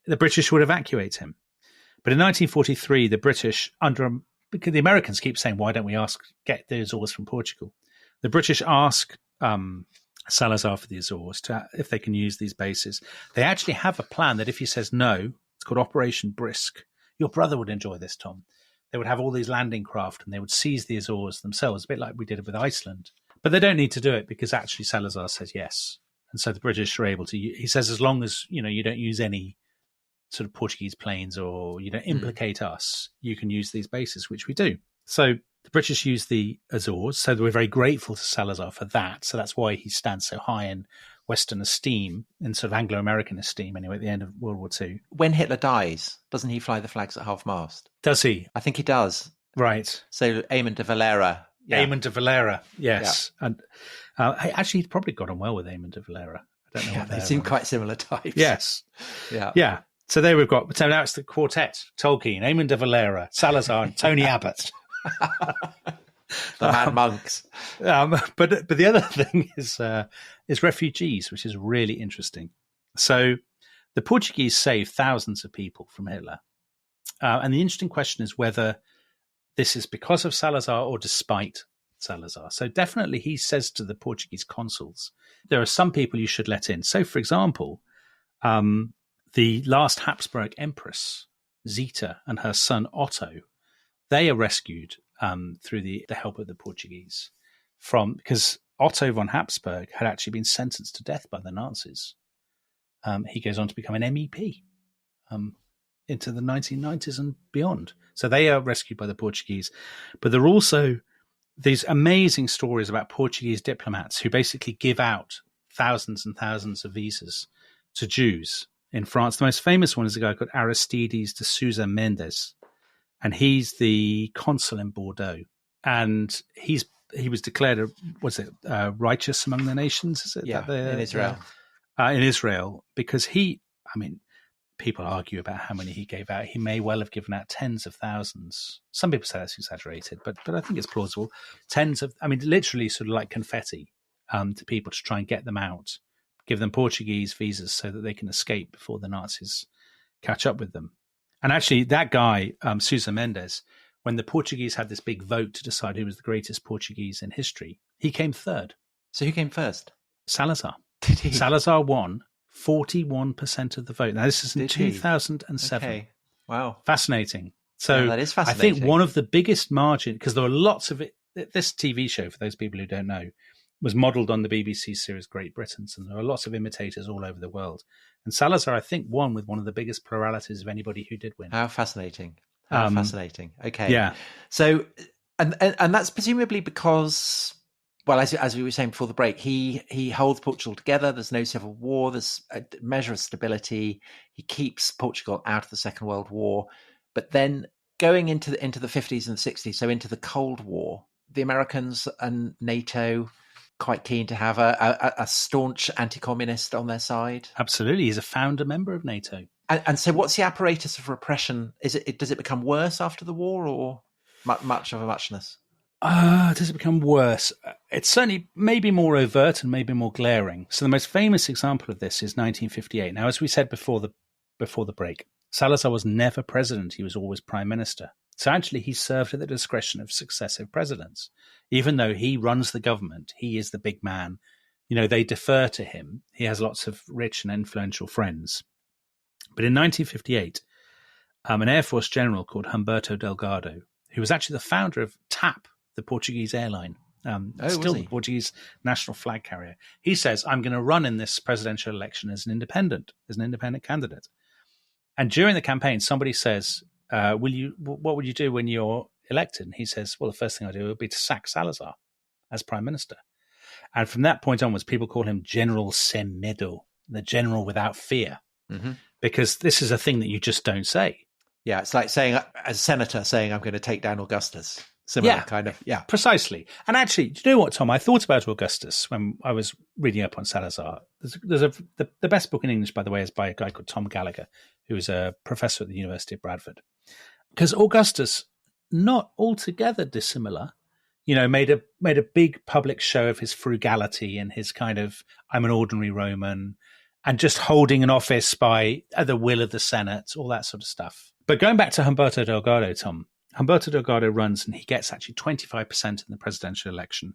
in 1943, the British, because the Americans keep saying, why don't we get the Azores from Portugal? The British ask Salazar for the Azores if they can use these bases. They actually have a plan that if he says no, it's called Operation Brisk. Your brother would enjoy this, Tom. They would have all these landing craft and they would seize the Azores themselves, a bit like we did with Iceland. But they don't need to do it because actually Salazar says yes. And so the British are able to, he says, as long as, you don't use any sort of Portuguese planes or you don't implicate us, you can use these bases, which we do. So the British use the Azores. So we're very grateful to Salazar for that. So that's why he stands so high in Western esteem, in sort of Anglo-American esteem anyway, at the end of World War II. When Hitler dies, doesn't he fly the flags at half-mast? Does he? I think he does. Right. So Eamon de Valera. Yeah. Eamon de Valera, yes. Yeah. And actually, he'd probably got on well with Eamon de Valera. I don't know what they seem quite similar types. Yes. Yeah. Yeah. So there we've got, so now it's the quartet: Tolkien, Eamon de Valera, Salazar, and Tony Abbott. The mad monks. But the other thing is refugees, which is really interesting. So the Portuguese saved thousands of people from Hitler. And the interesting question is whether this is because of Salazar or despite Salazar. So definitely he says to the Portuguese consuls, there are some people you should let in. So, for example, the last Habsburg empress, Zita, and her son Otto, they are rescued through the help of the Portuguese because Otto von Habsburg had actually been sentenced to death by the Nazis. He goes on to become an MEP into the 1990s and beyond. So they are rescued by the Portuguese. But there are also these amazing stories about Portuguese diplomats who basically give out thousands and thousands of visas to Jews in France. The most famous one is a guy called Aristides de Sousa Mendes, and he's the consul in Bordeaux. And he was declared righteous among the nations. Is it? Yeah, in Israel. In Israel, because people argue about how many he gave out. He may well have given out tens of thousands. Some people say that's exaggerated, but I think it's plausible. Literally sort of like confetti to people to try and get them out, give them Portuguese visas so that they can escape before the Nazis catch up with them. And actually, that guy, Sousa Mendes, when the Portuguese had this big vote to decide who was the greatest Portuguese in history, he came third. So who came first? Salazar. Did he? Salazar won 41% of the vote. Now, this is in 2007. Okay. Wow. Fascinating. So that is fascinating. I think one of the biggest margin, because there were lots of it, this TV show, for those people who don't know, was modelled on the BBC series Great Britain, and there are lots of imitators all over the world. And Salazar, I think, won with one of the biggest pluralities of anybody who did win. How fascinating. Fascinating. Okay. Yeah. So, and that's presumably because, well, as we were saying before the break, he holds Portugal together. There's no civil war. There's a measure of stability. He keeps Portugal out of the Second World War. But then going into the 50s and 60s, so into the Cold War, the Americans and NATO quite keen to have a staunch anti-communist on their side. Absolutely. He's a founder member of NATO. And so what's the apparatus of repression? Does it become worse after the war, or much of a muchness? Does it become worse? It's certainly maybe more overt and maybe more glaring. So the most famous example of this is 1958. Now, as we said before the break, Salazar was never president. He was always prime minister. So actually, he served at the discretion of successive presidents. Even though he runs the government, he is the big man. They defer to him. He has lots of rich and influential friends. But in 1958, an Air Force general called Humberto Delgado, who was actually the founder of TAP, the Portuguese airline, still the Portuguese national flag carrier, he says, I'm going to run in this presidential election as an independent candidate. And during the campaign, somebody says, what would you do when you're elected? And he says, well, the first thing I do would be to sack Salazar as prime minister. And from that point onwards, people call him General Sem Medo, the general without fear, because this is a thing that you just don't say. Yeah, it's like saying, as a senator, saying, I'm going to take down Augustus. Similar kind of, yeah. Precisely. And actually, do you know what, Tom? I thought about Augustus when I was reading up on Salazar. The best book in English, by the way, is by a guy called Tom Gallagher, who is a professor at the University of Bradford. Because Augustus, not altogether dissimilar, made a big public show of his frugality and his kind of, I'm an ordinary Roman, and just holding an office by the will of the Senate, all that sort of stuff. But going back to Humberto Delgado, Tom, Humberto Delgado runs and he gets actually 25% in the presidential election.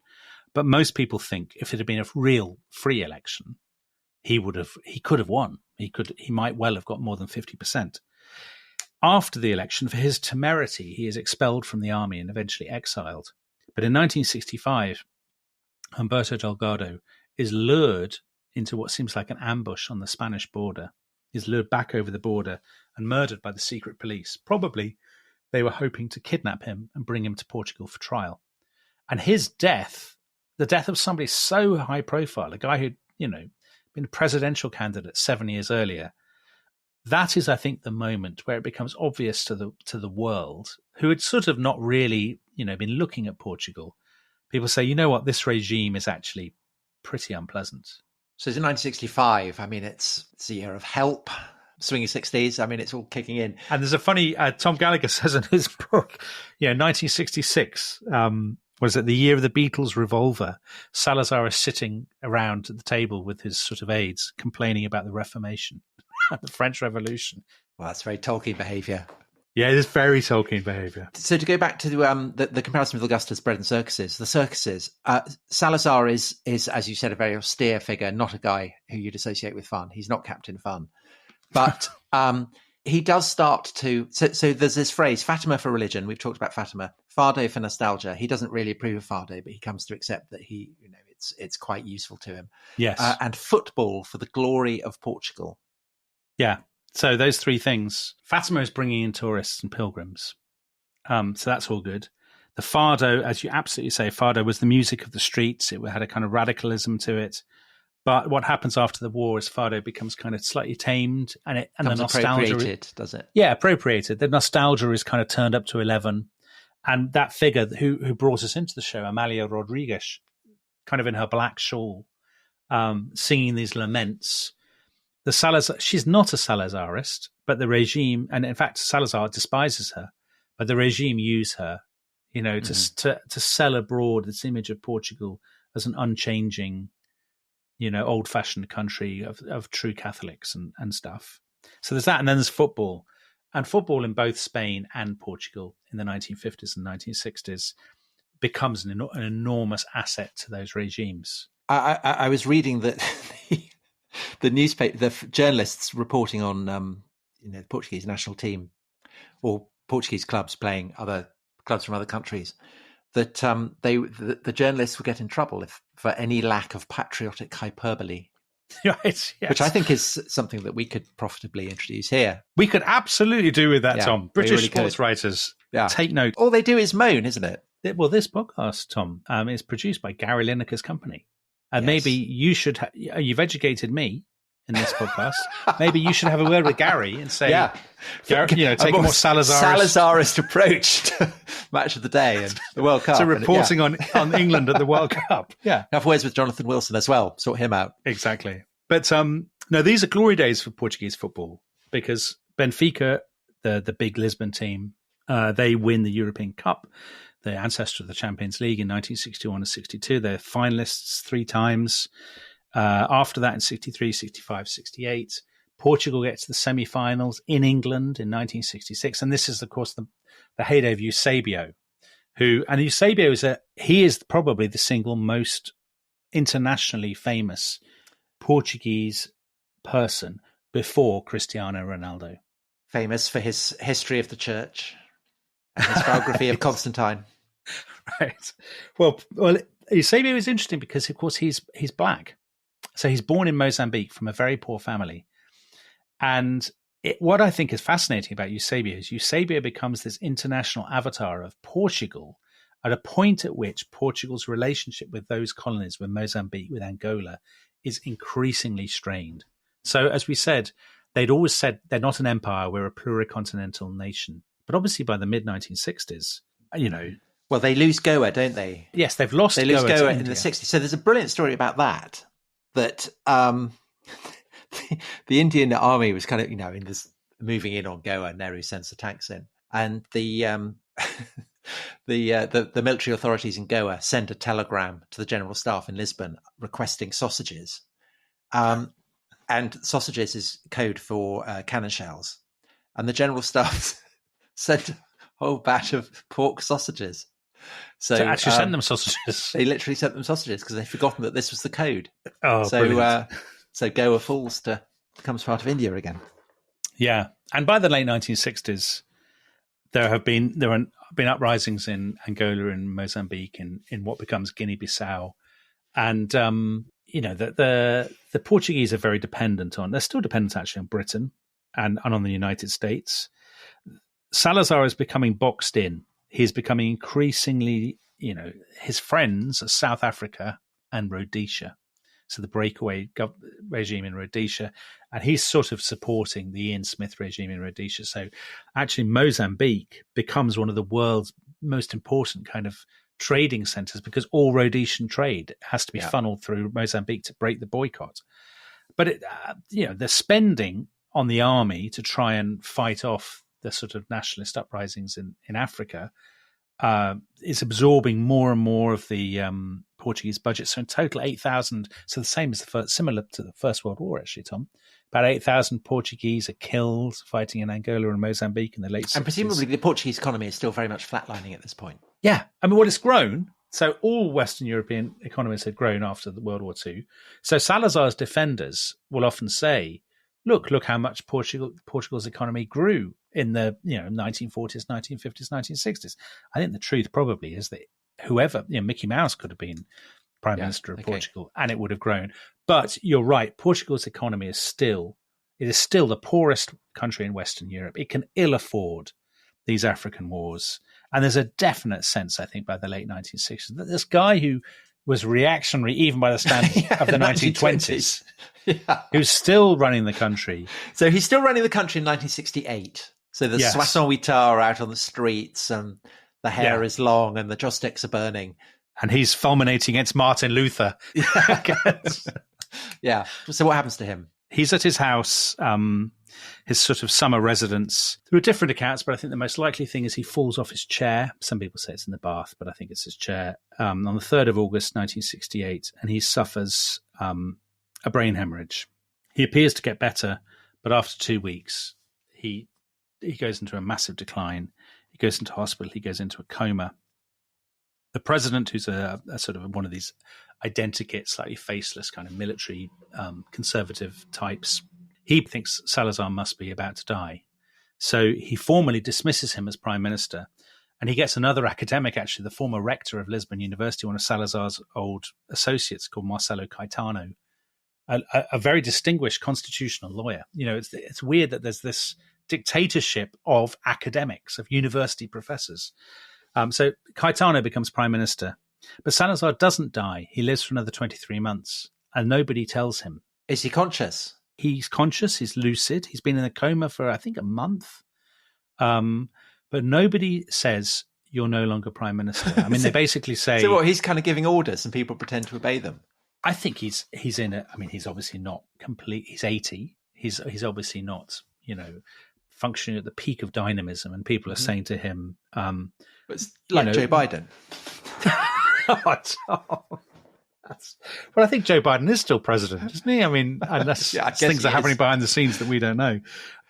But most people think if it had been a real free election, he could have won. He might well have got more than 50%. After the election, for his temerity, he is expelled from the army and eventually exiled. But in 1965, Humberto Delgado is lured into what seems like an ambush on the Spanish border. He's lured back over the border and murdered by the secret police. Probably they were hoping to kidnap him and bring him to Portugal for trial. And his death, the death of somebody so high profile, a guy who'd, been a presidential candidate 7 years earlier, that is, I think, the moment where it becomes obvious to the world, who had sort of not really, been looking at Portugal. People say, you know what, this regime is actually pretty unpleasant. So it's in 1965. I mean, it's a year of help, swinging 60s. I mean, it's all kicking in. And there's a funny, Tom Gallagher says in his book, 1966, was it the year of the Beatles' Revolver? Salazar is sitting around at the table with his sort of aides complaining about the Reformation. The French Revolution. Well, that's very Tolkien behaviour. Yeah, it is very Tolkien behaviour. So to go back to the comparison with Augustus' bread and circuses, the circuses, Salazar is, as you said, a very austere figure, not a guy who you'd associate with fun. He's not Captain Fun. But he does start to... So there's this phrase, Fatima for religion. We've talked about Fatima. Fado for nostalgia. He doesn't really approve of Fado, but he comes to accept that it's quite useful to him. Yes. And football for the glory of Portugal. Yeah. So those three things. Fatima is bringing in tourists and pilgrims. So that's all good. The Fado, as you absolutely say, Fado was the music of the streets. It had a kind of radicalism to it. But what happens after the war is Fado becomes kind of slightly tamed, and the nostalgia appropriated, does it? Yeah, appropriated. The nostalgia is kind of turned up to 11. And that figure who brought us into the show, Amalia Rodrigues, kind of in her black shawl, singing these laments. The Salazar, she's not a Salazarist, but the regime, and in fact, Salazar despises her, but the regime use her, to sell abroad this image of Portugal as an unchanging, old-fashioned country of true Catholics and stuff. So there's that, and then there's football. And football in both Spain and Portugal in the 1950s and 1960s becomes an enormous asset to those regimes. I was reading that the newspaper, the journalists reporting on the Portuguese national team or Portuguese clubs playing other clubs from other countries, that the journalists would get in trouble for any lack of patriotic hyperbole. Right, yes. Which I think is something that we could profitably introduce here. We could absolutely do with that, Tom. British really sports writers, take note. All they do is moan, isn't it? Well, this podcast, Tom, is produced by Gary Lineker's company. And maybe you should, you've educated me in this podcast. Maybe you should have a word with Gary and say, Gary, take a more Salazarist approach to Match of the Day and the World Cup. So reporting on England at the World Cup. Yeah. Have words with Jonathan Wilson as well. Sort him out. Exactly. But no, these are glory days for Portuguese football because Benfica, the big Lisbon team, they win the European Cup. The ancestor of the Champions League in 1961 and 62. They're finalists 3 times. After that in 63, 65, 68, Portugal gets to the semi-finals in England in 1966. And this is, of course, the heyday of Eusebio, Eusebio is probably the single most internationally famous Portuguese person before Cristiano Ronaldo. Famous for his history of the church and his biography of Constantine. Right. Well, Eusebio is interesting because, of course, he's black. So he's born in Mozambique from a very poor family. And what I think is fascinating about Eusebio is Eusebio becomes this international avatar of Portugal at a point at which Portugal's relationship with those colonies, with Mozambique, with Angola, is increasingly strained. So as we said, they'd always said they're not an empire, we're a pluricontinental nation. But obviously by the mid-1960s, Well, they lose Goa, don't they? Yes, they've lost Goa. They lose Goa in the 60s. So there's a brilliant story about that the Indian army was kind of, in this moving in on Goa. Nehru sends the tanks in. And the military authorities in Goa send a telegram to the general staff in Lisbon requesting sausages. And sausages is code for cannon shells. And the general staff sent a whole batch of pork sausages. So actually send them sausages. They literally sent them sausages because they'd forgotten that this was the code. Oh, so Goa falls to becomes part of India again. Yeah. And by the late 1960s, there have been uprisings in Angola and Mozambique, in what becomes Guinea-Bissau. And, the Portuguese are very dependent they're still dependent actually on Britain and on the United States. Salazar is becoming boxed in. He's becoming increasingly, his friends are South Africa and Rhodesia. So the breakaway regime in Rhodesia, and he's sort of supporting the Ian Smith regime in Rhodesia. So actually Mozambique becomes one of the world's most important kind of trading centers, because all Rhodesian trade has to be funneled through Mozambique to break the boycott. But they're spending on the army to try and fight off the sort of nationalist uprisings in Africa. Is absorbing more and more of the Portuguese budget. So in total, 8,000. So the same as similar to the First World War, actually, Tom. About 8,000 Portuguese are killed fighting in Angola and Mozambique in the late 60s. And presumably the Portuguese economy is still very much flatlining at this point. Yeah. I mean, it's grown. So all Western European economies had grown after the World War II. So Salazar's defenders will often say, look how much Portugal's economy grew in the 1940s, 1950s, 1960s. I think the truth probably is that whoever, Mickey Mouse could have been Prime Minister of Portugal and it would have grown. But you're right, Portugal's economy is still the poorest country in Western Europe. It can ill afford these African wars. And there's a definite sense, I think, by the late 1960s, that this guy who was reactionary even by the standards of the 1920s, who's still running the country. So he's still running the country in 1968. So the Soissons-Huitard are out on the streets, and the hair is long, and the joss sticks are burning. And he's fulminating against Martin Luther. Yeah. So what happens to him? He's at his house, his sort of summer residence. There are different accounts, but I think the most likely thing is he falls off his chair. Some people say it's in the bath, but I think it's his chair. On the 3rd of August, 1968, and he suffers a brain hemorrhage. He appears to get better, but after 2 weeks, he goes into a massive decline. He goes into hospital. He goes into a coma. The president, who's a sort of one of these identikit, slightly faceless kind of military conservative types, he thinks Salazar must be about to die. So he formally dismisses him as prime minister. And he gets another academic, actually, the former rector of Lisbon University, one of Salazar's old associates called Marcelo Caetano, a very distinguished constitutional lawyer. It's weird that there's this dictatorship of academics, of university professors. So Caetano becomes prime minister, but Salazar doesn't die. He lives for another 23 months, and nobody tells him. Is he conscious? He's conscious. He's lucid. He's been in a coma for, I think, a month. But nobody says, you're no longer prime minister. I mean, they basically say... So what, he's kind of giving orders and people pretend to obey them? I think he's in a... I mean, he's obviously not complete... He's 80. He's obviously not, functioning at the peak of dynamism. And people are saying to him... But it's like Joe Biden. Well, I think Joe Biden is still president, isn't he? I mean, unless things are happening behind the scenes that we don't know.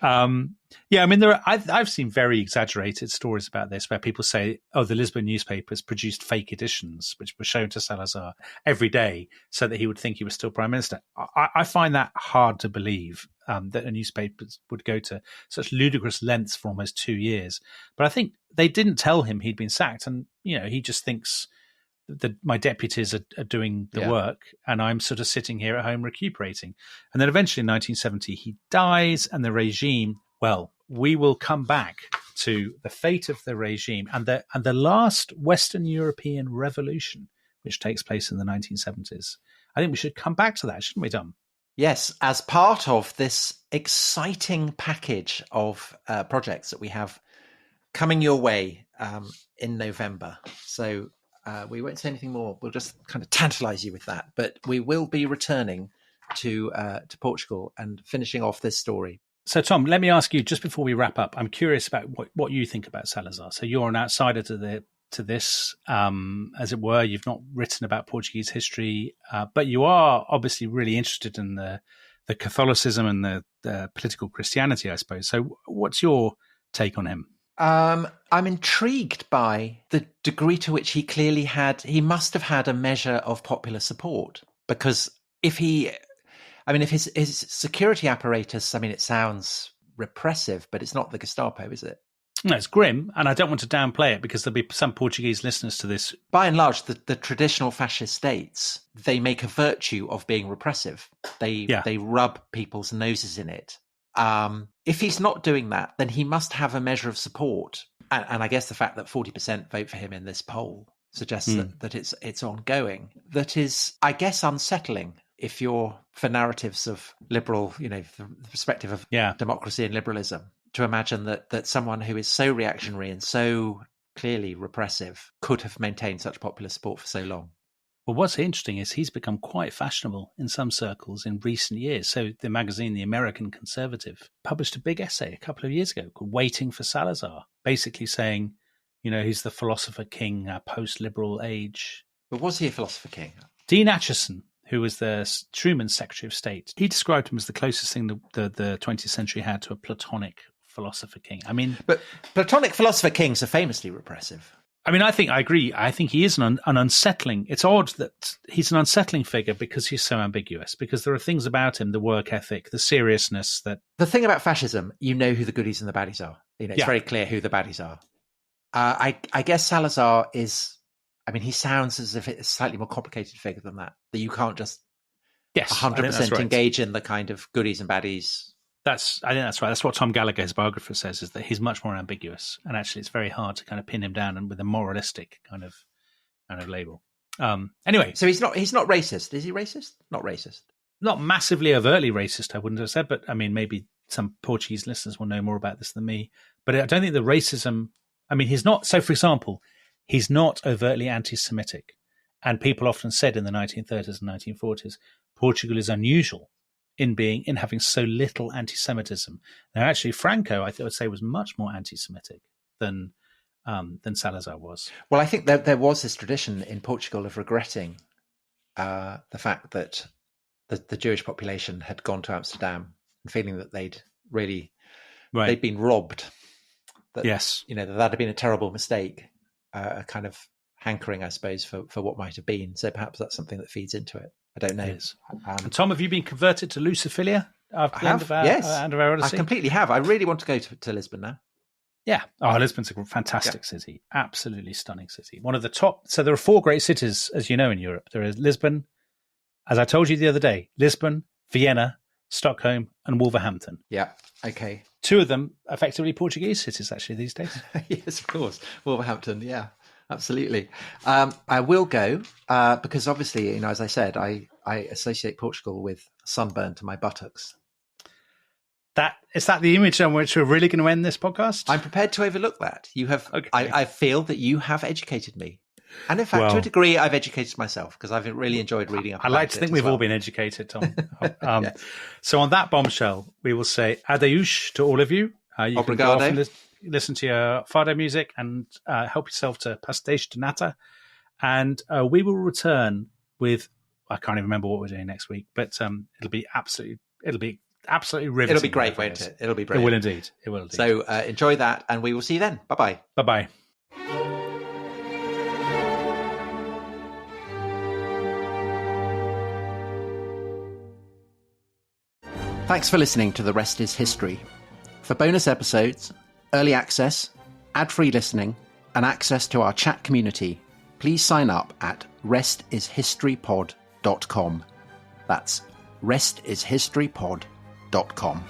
I mean, I've seen very exaggerated stories about this where people say, the Lisbon newspapers produced fake editions, which were shown to Salazar every day so that he would think he was still prime minister. I find that hard to believe, that a newspaper would go to such ludicrous lengths for almost 2 years. But I think they didn't tell him he'd been sacked. And, he just thinks that my deputies are doing the work and I'm sort of sitting here at home recuperating. And then eventually in 1970, he dies and the regime, well, we will come back to the fate of the regime and the last Western European revolution, which takes place in the 1970s. I think we should come back to that, shouldn't we, Dom? Yes, as part of this exciting package of projects that we have coming your way in November. So we won't say anything more. We'll just kind of tantalize you with that. But we will be returning to Portugal and finishing off this story. So, Tom, let me ask you, just before we wrap up, I'm curious about what you think about Salazar. So you're an outsider to this, as it were. You've not written about Portuguese history, but you are obviously really interested in the Catholicism and the political Christianity, I suppose. So what's your take on him? I'm intrigued by the degree to which he must have had a measure of popular support, because if his security apparatus, it sounds repressive, but it's not the Gestapo, is it? No, it's grim, and I don't want to downplay it because there'll be some Portuguese listeners to this. By and large, the traditional fascist states, they make a virtue of being repressive. They rub people's noses in it. If he's not doing that, then he must have a measure of support. And I guess the fact that 40% vote for him in this poll suggests that it's ongoing. That is, I guess, unsettling if you're for narratives of liberal, the perspective of democracy and liberalism, to imagine that someone who is so reactionary and so clearly repressive could have maintained such popular support for so long. Well, what's interesting is he's become quite fashionable in some circles in recent years. So the magazine, The American Conservative, published a big essay a couple of years ago called Waiting for Salazar, basically saying, he's the philosopher king, post-liberal age. But was he a philosopher king? Dean Acheson, who was the Truman's Secretary of State, he described him as the closest thing the 20th century had to a Platonic philosopher king. But Platonic philosopher kings are famously repressive. I agree. I think he is an unsettling. It's odd that he's an unsettling figure because he's so ambiguous, because there are things about him, the work ethic, the seriousness that... The thing about fascism, who the goodies and the baddies are. It's very clear who the baddies are. I guess Salazar is... he sounds as if it's a slightly more complicated figure than that you can't just 100% engage in the kind of goodies and baddies. I think that's right. That's what Tom Gallagher, his biographer, says, is that he's much more ambiguous, and actually it's very hard to kind of pin him down and with a moralistic kind of label. Anyway, so he's not racist. Is he racist? Not racist. Not massively overtly racist, I wouldn't have said, but maybe some Portuguese listeners will know more about this than me. But I don't think the racism. He's not. So, for example, he's not overtly anti-Semitic, and people often said in the 1930s and 1940s, Portugal is unusual in having so little anti-Semitism. Now, actually, Franco, I would say, was much more anti-Semitic than Salazar was. Well, I think there was this tradition in Portugal of regretting the fact that the Jewish population had gone to Amsterdam and feeling that they'd been robbed. That, yes, that had been a terrible mistake, a kind of hankering, I suppose, for what might have been. So perhaps that's something that feeds into it. I don't know. And Tom, have you been converted to Lucifiglia after the end of our, yes. End of our Odyssey? I completely have. I really want to go to Lisbon now. Yeah. Oh, Lisbon's a fantastic city. Absolutely stunning city. One of the top. So there are 4 great cities, as you know, in Europe. There is Lisbon, as I told you the other day, Lisbon, Vienna, Stockholm, and Wolverhampton. Yeah. Okay. 2 of them effectively Portuguese cities, actually, these days. Yes, of course. Wolverhampton. Yeah. Absolutely. I will go because obviously, as I said, I associate Portugal with sunburn to my buttocks. Is that the image on which we're really going to end this podcast? I'm prepared to overlook that. You have. Okay. I feel that you have educated me, and in fact, well, to a degree, I've educated myself because I've really enjoyed reading up. I like to think we've all been educated, Tom. Yes. So on that bombshell, we will say adeus to all of you. You can go off and listen to your Fado music and help yourself to pastéis de nata. And we will return with, I can't even remember what we're doing next week, but it'll be absolutely riveting. It'll be great, won't it? It'll be brilliant. It will indeed. So enjoy that, and we will see you then. Bye-bye. Bye-bye. Thanks for listening to The Rest is History. For bonus episodes, early access, ad-free listening, and access to our chat community, please sign up at restishistorypod.com. That's restishistorypod.com.